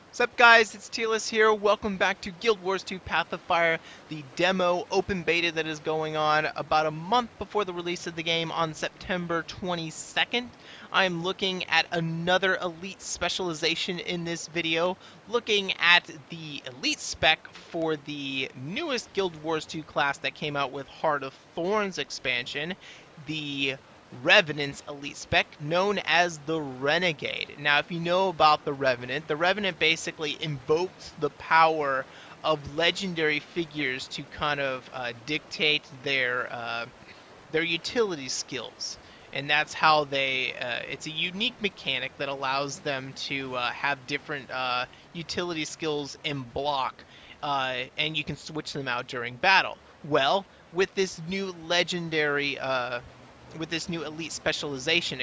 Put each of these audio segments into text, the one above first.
What's up, guys? It's TLS here. Welcome back to Guild Wars 2 Path of Fire, the demo open beta that is going on about a month before the release of the game on September 22nd. I'm looking at another elite specialization in this video, looking at the elite spec for the newest Guild Wars 2 class that came out with Heart of Thorns expansion, the Revenant's elite spec, known as the Renegade. Now, if you know about the Revenant basically invokes the power of legendary figures to kind of dictate their utility skills. And that's how they, it's a unique mechanic that allows them to have different utility skills in block, and you can switch them out during battle. Well, with this new with this new elite specialization,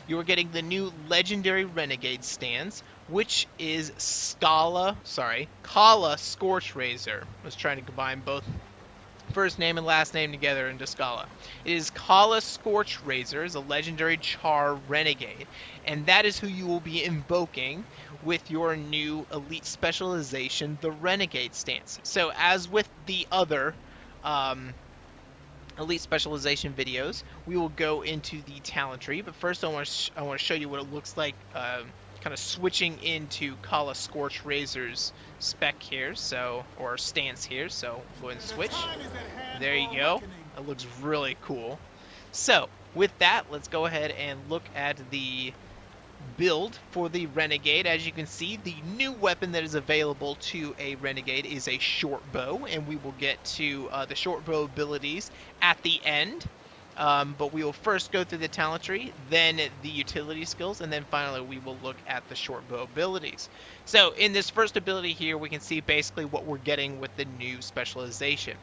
you are getting the new legendary Renegade stance, which is Kala Scorch Razor. I was trying to combine both first name and last name together into Scala. It is Kala Scorch Razor, is a legendary Char Renegade, and that is who you will be invoking with your new elite specialization, the Renegade stance. So as with the other elite specialization videos, we will go into the talent tree, but first I want to show you what it looks like kind of switching into Kala Scorch Razor's spec here, or stance here. So go ahead and switch. There you go. It looks really cool. So with that, let's go ahead and look at the build for the Renegade. As you can see, the new weapon that is available to a Renegade is a short bow, and we will get to the short bow abilities at the end. But we will first go through the talent tree, then the utility skills, and then finally we will look at the short bow abilities. So in this first ability here, we can see basically what we're getting with the new specialization.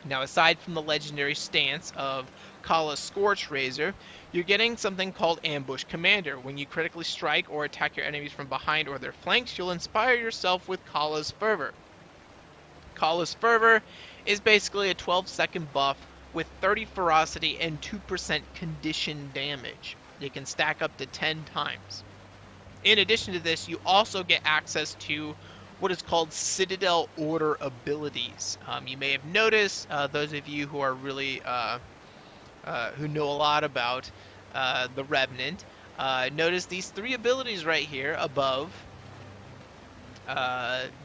Now, aside from the legendary stance of Kala Scorch Razor, you're getting something called Ambush Commander. When you critically strike or attack your enemies from behind or their flanks, you'll inspire yourself with Kala's Fervor. Kala's Fervor is basically a 12-second buff with 30 ferocity and 2% condition damage. It can stack up to 10 times. In addition to this, you also get access to what is called Citadel Order abilities. You may have noticed, those of you who are really who know a lot about the Revenant, notice these three abilities right here above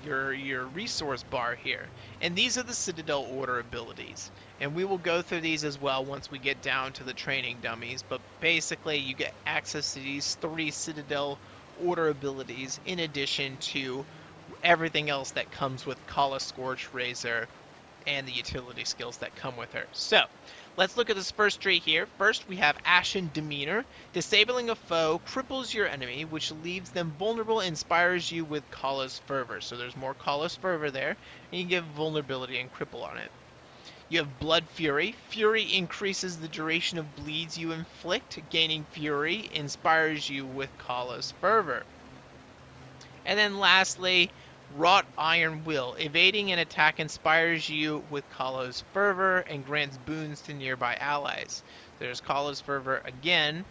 your resource bar here, and these are the Citadel Order abilities. And we will go through these as well once we get down to the training dummies. But basically, you get access to these three Citadel Order abilities in addition to everything else that comes with Kala Scorch Razor and the utility skills that come with her. So, let's look at this first tree here. First, we have Ashen Demeanor. Disabling a foe cripples your enemy, which leaves them vulnerable and inspires you with Kala's Fervor. So there's more Kala's Fervor there, and you give vulnerability and cripple on it. You have Blood Fury. Fury increases the duration of bleeds you inflict. Gaining Fury inspires you with Kala's Fervor. And then lastly, Wrought Iron Will. Evading an attack inspires you with Kala's Fervor and grants boons to nearby allies. There's Kala's Fervor again,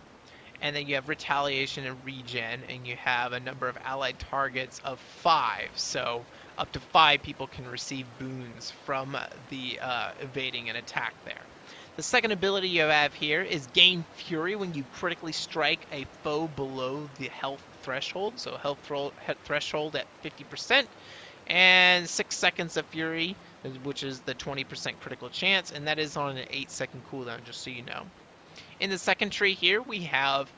and then you have Retaliation and Regen, and you have a number of allied targets of 5, so up to 5 people can receive boons from the evading an attack there. The second ability you have here is Gain Fury when you critically strike a foe below the health threshold. So health threshold at 50%, and 6 seconds of Fury, which is the 20% critical chance, and that is on an 8-second cooldown, just so you know. In the second tree here, we have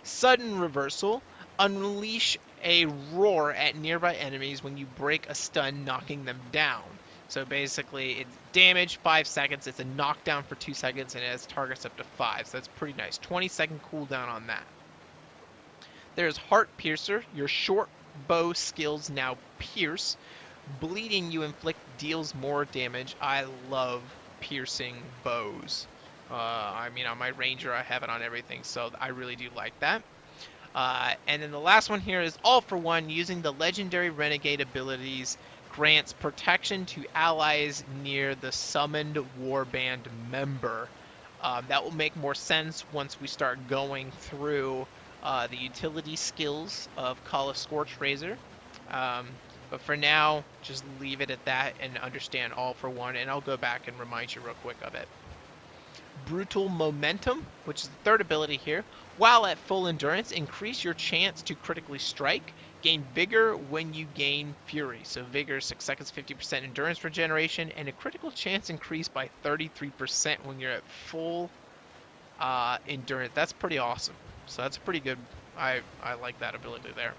Sudden Reversal. Unleash a roar at nearby enemies when you break a stun, knocking them down. So basically, it's damage 5 seconds, it's a knockdown for 2 seconds, and it has targets up to 5. So that's pretty nice. 20-second cooldown on that. There's Heart Piercer. Your short bow skills now pierce. Bleeding you inflict deals more damage. I love piercing bows. I mean, on my Ranger, I have it on everything, so I really do like that. And then the last one here is All for One. Using the legendary Renegade abilities, grants protection to allies near the summoned warband member. That will make more sense once we start going through the utility skills of Call of Scorch Razor. Um, but for now, just leave it at that and understand All for One, and I'll go back and remind you real quick of it. Brutal Momentum, which is the third ability here. While at full endurance, increase your chance to critically strike. Gain Vigor when you gain Fury. So Vigor, 6 seconds, 50% endurance regeneration, and a critical chance increase by 33% when you're at full endurance. That's pretty awesome. So that's pretty good. I like that ability there.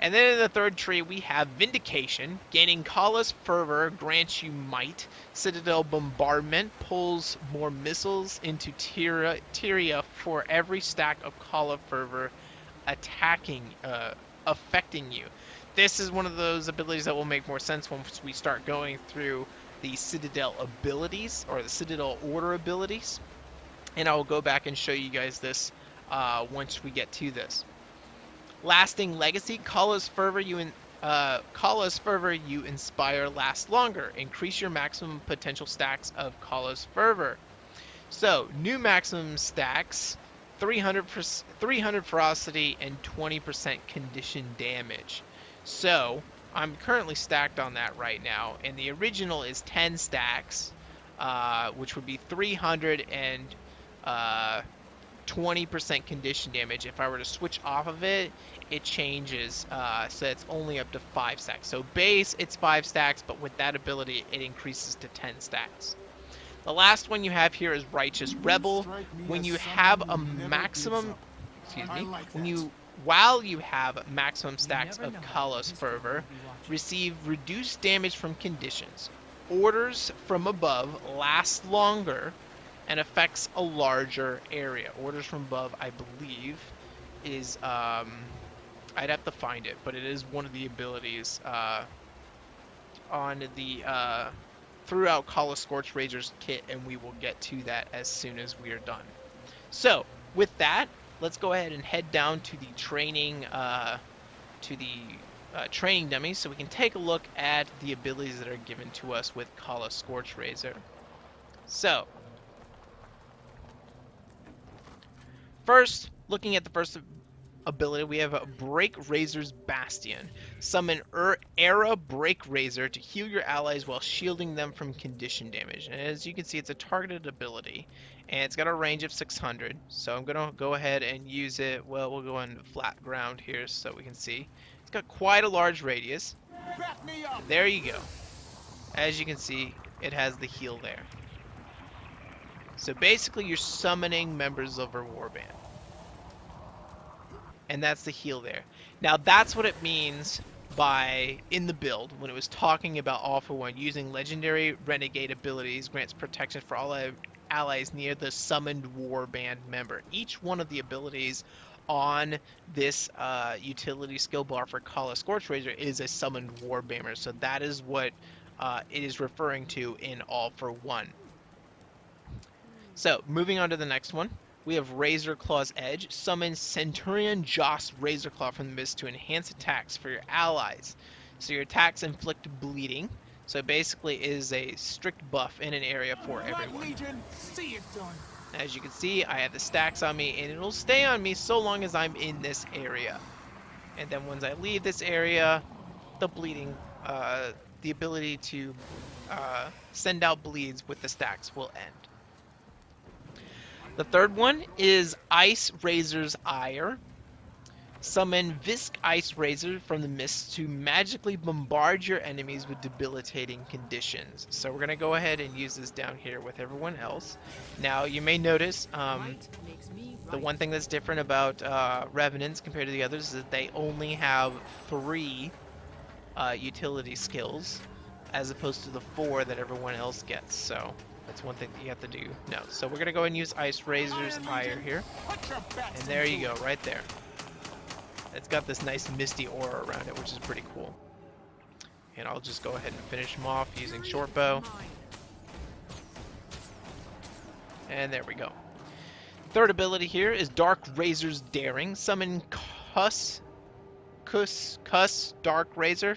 And then in the third tree, we have Vindication. Gaining Kala's Fervor grants you might. Citadel Bombardment pulls more missiles into Tyria for every stack of Kala Fervor affecting you. This is one of those abilities that will make more sense once we start going through the Citadel abilities, or the Citadel Order abilities. And I will go back and show you guys this once we get to this. Lasting Legacy. Kala's Fervor you inspire lasts longer. Increase your maximum potential stacks of Kala's Fervor. So new maximum stacks: 300 ferocity and 20% condition damage. So I'm currently stacked on that right now, and the original is 10 stacks, which would be 300 and 20% condition damage. If I were to switch off of it, it changes, so it's only up to 5 stacks. So base, it's 5 stacks, but with that ability, it increases to 10 stacks. The last one you have here is Righteous Rebel. When you have a maximum, while you have maximum stacks of Kala's Fervor, receive reduced damage from conditions. Orders from above last longer and affects a larger area. Orders from above, I believe, is, I'd have to find it, but it is one of the abilities on the throughout Call of Scorch Razor's kit, and we will get to that as soon as we are done. So with that, let's go ahead and head down to the training training dummies, so we can take a look at the abilities that are given to us with Call of Scorch Razor. So first, looking at the first ability, we have a Break Razor's Bastion. Summon Era Break Razor to heal your allies while shielding them from condition damage. And as you can see, it's a targeted ability, and it's got a range of 600. So I'm gonna go ahead and use it. Well, we'll go on flat ground here so we can see. It's got quite a large radius. There you go. As you can see, it has the heal there. So basically, you're summoning members of her warband. And that's the heal there. Now, that's what it means by, in the build, when it was talking about All for One, using legendary Renegade abilities grants protection for all allies near the summoned warband member. Each one of the abilities on this utility skill bar for Call of Scorch Razor is a summoned warband. So that is what it is referring to in All for One. So, moving on to the next one, we have Razor Claw's Edge. Summon Centurion Joss Razor Claw from the mist to enhance attacks for your allies. So your attacks inflict bleeding. So it basically is a strict buff in an area for everyone. Legion, see it done. As you can see, I have the stacks on me, and it'll stay on me so long as I'm in this area. And then once I leave this area, the bleeding, the ability to send out bleeds with the stacks will end. The third one is Ice Razor's Ire. Summon Visc Ice Razor from the mist to magically bombard your enemies with debilitating conditions. So we're going to go ahead and use this down here with everyone else. Now, you may notice the one thing that's different about Revenants compared to the others is that they only have 3 utility skills as opposed to the 4 that everyone else gets. So that's one thing that you have to do. No. So we're going to go and use Ice Razor's Ire here. And there you go, right there. It's got this nice misty aura around it, which is pretty cool. And I'll just go ahead and finish them off using short bow. And there we go. Third ability here is Dark Razor's Daring. Summon Cuss Dark Razor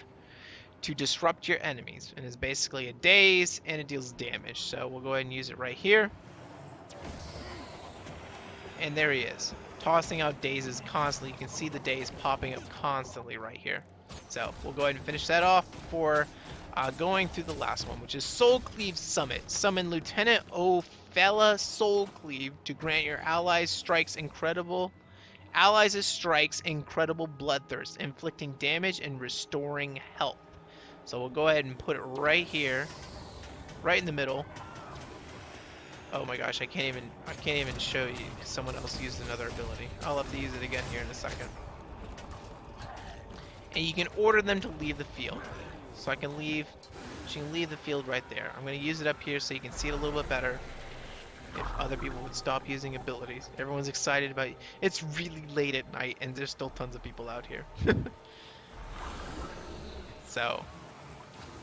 to disrupt your enemies. And it's basically a daze, and it deals damage. So we'll go ahead and use it right here. And there he is. tossing out dazes constantly. You can see the daze popping up constantly right here. So we'll go ahead and finish that off before going through the last one, which is Soul Cleave Summit. Summon Lieutenant Ophela Soul Cleave to grant your allies' strikes incredible bloodthirst, inflicting damage and restoring health. So we'll go ahead and put it right here, right in the middle. Oh my gosh, I can't even show you. Someone else used another ability. I'll have to use it again here in a second. And you can order them to leave the field. So she can leave the field right there. I'm going to use it up here so you can see it a little bit better. If other people would stop using abilities. Everyone's excited about it. It's really late at night and there's still tons of people out here. So,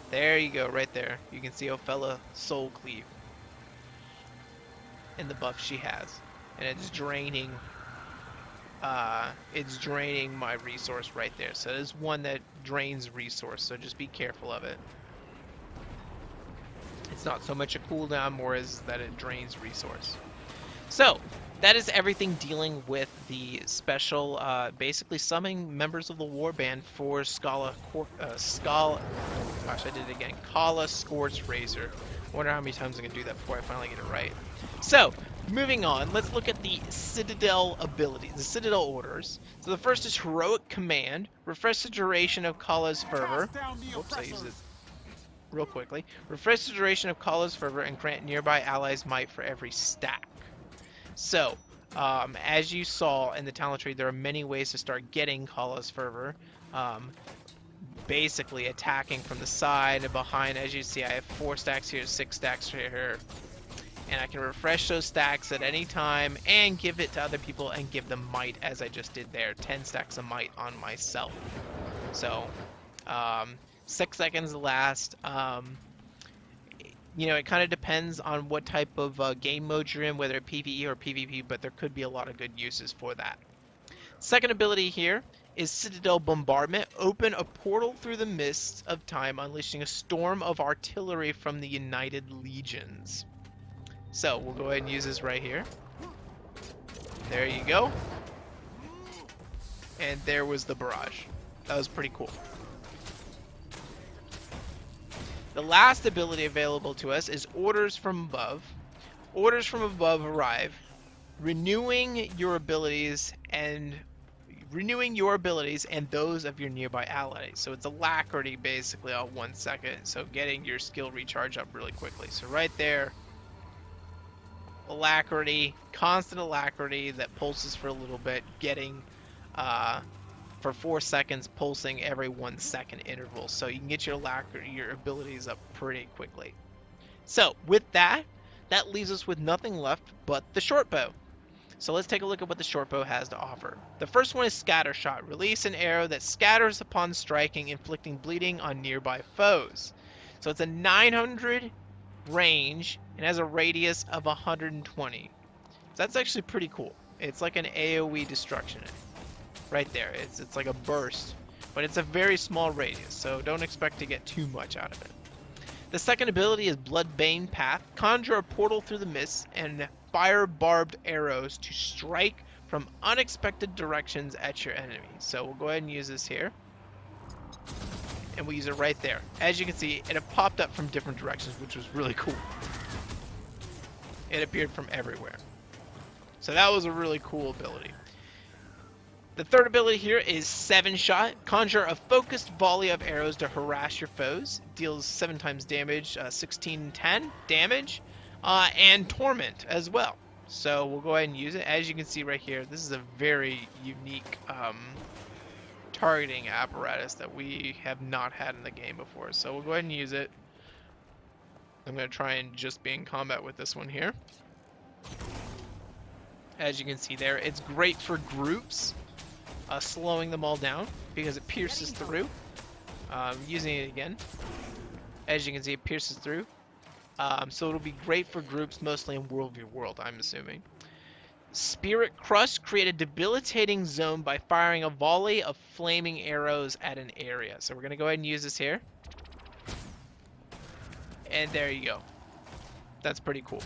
there you go, right there. You can see Ophela Soul Cleave. And the buff she has. And it's draining my resource right there. So there's one that drains resource, so just be careful of it. It's not so much a cooldown, more as that it drains resource. So that is everything dealing with the special, basically summoning members of the warband for Kala Scorched Razor. I wonder how many times I'm gonna do that before I finally get it right. So, moving on, let's look at the Citadel abilities, the Citadel orders. So the first is Heroic Command. Refresh the duration of Kala's Fervor. Whoops, I used it real quickly. Refresh the duration of Kala's Fervor and grant nearby allies might for every stack. So, as you saw in the talent tree, there are many ways to start getting Kala's Fervor. Basically attacking from the side and behind. As you see, I have 4 stacks here, 6 stacks here. And I can refresh those stacks at any time and give it to other people and give them might, as I just did there. 10 stacks of might on myself. So, 6 seconds last. You know, it kind of depends on what type of game mode you're in, whether PvE or PvP, but there could be a lot of good uses for that. Second ability here is Citadel Bombardment. Open a portal through the mists of time, unleashing a storm of artillery from the United Legions. So, we'll go ahead and use this right here. There you go. And there was the barrage. That was pretty cool. The last ability available to us is Orders from Above. Orders from Above arrive, renewing your abilities and those of your nearby allies. So it's alacrity basically on 1 second. So getting your skill recharge up really quickly. So right there, alacrity, constant alacrity that pulses for a little bit, getting for 4 seconds, pulsing every 1 second interval. So you can get your abilities up pretty quickly. So with that leaves us with nothing left but the short bow. So let's take a look at what the short bow has to offer. The first one is Scatter Shot. Release an arrow that scatters upon striking, inflicting bleeding on nearby foes. So it's a 900 range and has a radius of 120. So that's actually pretty cool. It's like an AoE destruction right there. It's like a burst, but it's a very small radius, so don't expect to get too much out of it. The second ability is Bloodbane Path. Conjure a portal through the mists and fire barbed arrows to strike from unexpected directions at your enemy. So we'll go ahead and use this here. And we'll use it right there. As you can see, it popped up from different directions, which was really cool. It appeared from everywhere. So that was a really cool ability. The third ability here is 7 Shot. Conjure a focused volley of arrows to harass your foes. Deals 7 times damage, 1610 damage, and Torment as well. So we'll go ahead and use it. As you can see right here, this is a very unique targeting apparatus that we have not had in the game before. So we'll go ahead and use it. I'm going to try and just be in combat with this one here. As you can see there, it's great for groups. Slowing them all down because it pierces through. Using it again. As you can see, it pierces through. So it'll be great for groups, mostly in World v. World, I'm assuming. Spirit Crush. Create a debilitating zone by firing a volley of flaming arrows at an area. So we're going to go ahead and use this here. And there you go. That's pretty cool.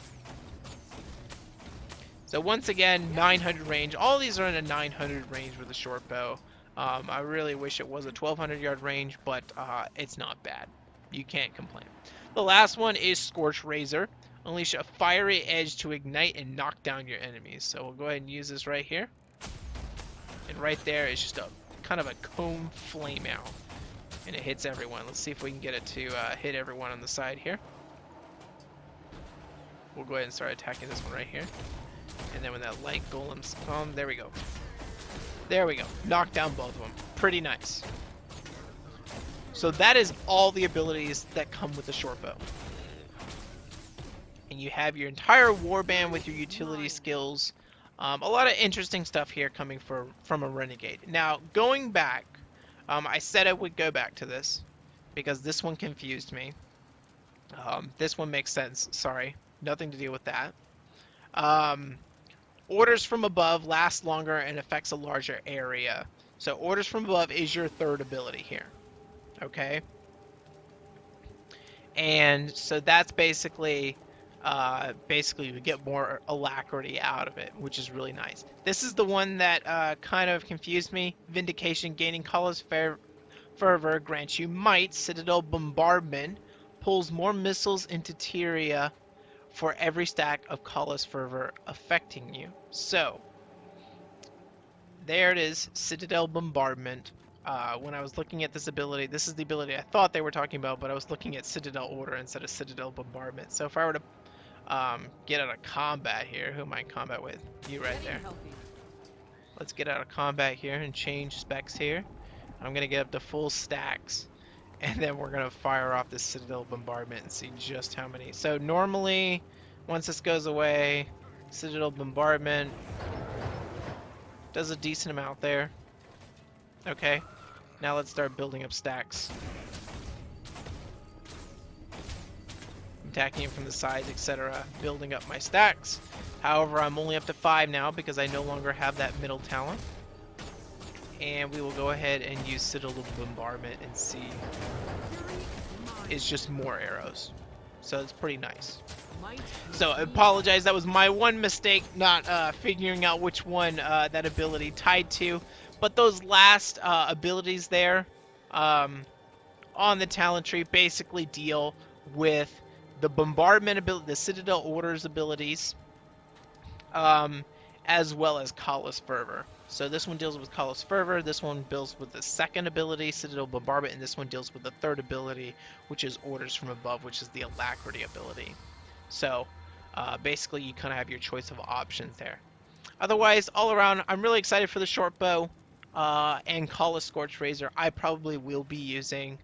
So once again, 900 range. All these are in a 900 range with a short bow. I really wish it was a 1200 yard range, but it's not bad. You can't complain. The last one is Scorch Razor. Unleash a fiery edge to ignite and knock down your enemies. So we'll go ahead and use this right here. And right there is just a kind of a cone flame out. And it hits everyone. Let's see if we can get it to hit everyone on the side here. We'll go ahead and start attacking this one right here. And then when that light golems come, there we go. There we go. Knock down both of them. Pretty nice. So that is all the abilities that come with the short bow. And you have your entire warband with your utility skills. A lot of interesting stuff here coming from a Renegade. Now, going back, I said I would go back to this because this one confused me. This one makes sense. Sorry. Nothing to do with that. Orders from above last longer and affects a larger area. So orders from above is your third ability here. Okay? And so that's basically we get more alacrity out of it, which is really nice. This is the one that kind of confused me. Vindication, gaining Kala's fervor grants you might. Citadel bombardment pulls more missiles into Tyria for every stack of Kala's fervor affecting you. So there it is, Citadel bombardment. When I was looking at this ability, this is the ability I thought they were talking about, but I was looking at Citadel Order instead of Citadel Bombardment. So if I were to get out of combat here, who am I in combat with? You right there. Let's get out of combat here and change specs here. I'm going to get up to full stacks, and then we're going to fire off this Citadel Bombardment and see just how many. So normally, once this goes away, Citadel Bombardment does a decent amount there. Okay, now let's start building up stacks. Attacking it from the sides, etc. Building up my stacks. However, I'm only up to 5 now because I no longer have that middle talent. And we will go ahead and use Citadel Bombardment and see. It's just more arrows. So it's pretty nice. So I apologize, that was my one mistake, not figuring out which one that ability tied to. But those last abilities there on the talent tree basically deal with the bombardment ability, the Citadel Orders abilities, as well as Kala's Fervor. So this one deals with Kala's Fervor, this one deals with the second ability, Citadel Bombardment, and this one deals with the third ability, which is Orders from Above, which is the Alacrity ability. So basically you kind of have your choice of options there. Otherwise, all around, I'm really excited for the short bow and Kala's Scorch Razor. I probably will be using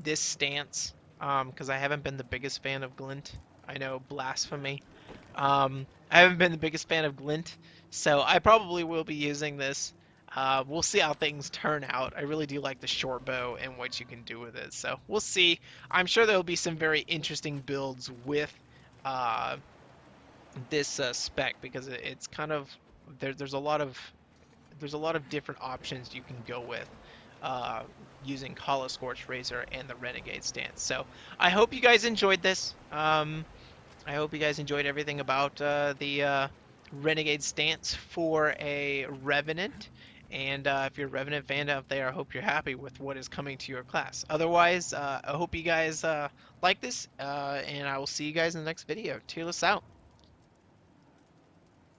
this stance because I haven't been the biggest fan of Glint. I know, blasphemy. I haven't been the biggest fan of Glint, so I probably will be using this. We'll see how things turn out. I really do like the short bow and what you can do with it, so we'll see. I'm sure there will be some very interesting builds with this spec because it's kind of there's a lot of different options you can go with using Kala's Scorch Razor and the Renegade stance. So I hope you guys enjoyed this. I hope you guys enjoyed everything about the Renegade stance for a Revenant. And if you're a Revenant fan out there, I hope you're happy with what is coming to your class. Otherwise, I hope you guys like this, and I will see you guys in the next video. Tearless out.